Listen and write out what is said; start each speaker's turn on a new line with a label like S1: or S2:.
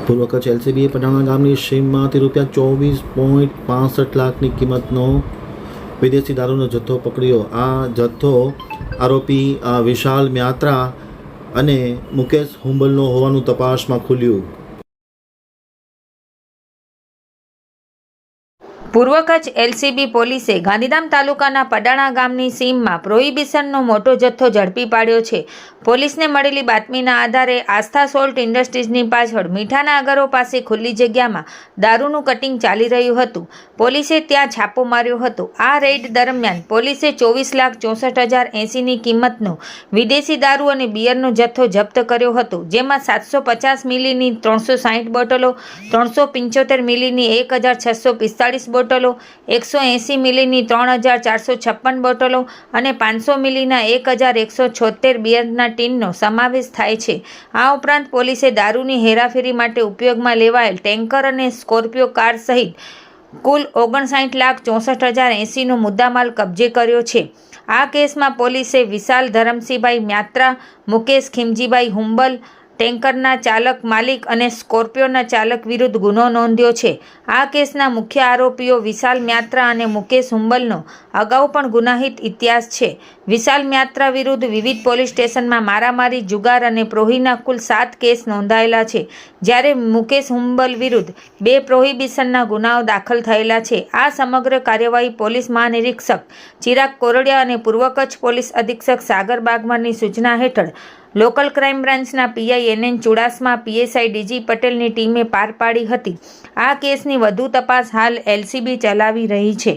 S1: પૂર્વ કચ્છ એલસીબીએ પડાણા ગામની સીમમાંથી ₹24.65 લાખની કિંમતનો વિદેશી દારૂનો જથ્થો પકડ્યો। આ જથ્થો આરોપી વિશાલ મ્યાત્રા અને મુકેશ હુંબલનો હોવાનું તપાસમાં ખુલ્યું।
S2: પૂર્વ કચ્છ એલસીબી પોલીસે ગાંધીધામ તાલુકાના પડાણા ગામની સીમમાં પ્રોહિબિશનનો મોટો જથ્થો ઝડપી પાડ્યો છે। પોલીસને મળેલી બાતમીના આધારે આસ્થા સોલ્ટ ઇન્ડસ્ટ્રીઝની પાછળ મીઠાના અગરો પાસે ખુલ્લી જગ્યામાં દારૂનું કટિંગ ચાલી રહ્યું હતું। પોલીસે ત્યાં છાપો માર્યો હતો। આ રેડ દરમિયાન પોલીસે 24,64,080ની કિંમતનો વિદેશી દારૂ અને બિયરનો જથ્થો જપ્ત કર્યો હતો, જેમાં 750 મિલીની 360 બોટલો, 375 મિલીની 1,645 બોટલો, 180 મિલીની 3,456 બોટલો અને 500 મિલીના 1,176 બિયરના ટીનનો સમાવેશ થાય છે। આ ઉપરાંત પોલીસે દારૂની હેરાફેરી માટે ઉપયોગમાં લેવાયેલ ટેન્કર અને સ્કોર્પિયો કાર સહિત કુલ 59,64,080નો મુદ્દામાલ કબજે કર્યો છે। આ કેસમાં પોલીસે વિશાલ ધરમસિંહભાઈ મ્યાત્રા, મુકેશ ખીમજીભાઈ હુંબલ, ટેન્કરના ચાલક માલિક અને સ્કોર્પિયોના ચાલક વિરુદ્ધ ગુનો નોંધ્યો છે। આ કેસના મુખ્ય આરોપીઓ વિશાલ મ્યાત્રા અને મુકેશ હુંબલનો અગાઉ પણ ગુનાહિત ઇતિહાસ છે। વિશાલ મ્યાત્રા વિરુદ્ધ વિવિધ પોલીસ સ્ટેશનમાં મારામારી, જુગાર અને પ્રોહીના કુલ 7 કેસ નોંધાયેલા છે, જ્યારે મુકેશ હુંબલ વિરુદ્ધ 2 પ્રોહિબિશનના ગુનાઓ દાખલ થયેલા છે। આ સમગ્ર કાર્યવાહી પોલીસ મહાનિરીક્ષક ચિરાગ કોરડિયા અને પૂર્વ કચ્છ પોલીસ અધિક્ષક સાગર બાગમારની સૂચના હેઠળ લોકલ ક્રાઇમ બ્રાન્ચના PI NN Chudasama, PSI DG પટેલની ટીમે પાર પાડી હતી। આ કેસની વધુ તપાસ હાલ એલસીબી ચલાવી રહી છે।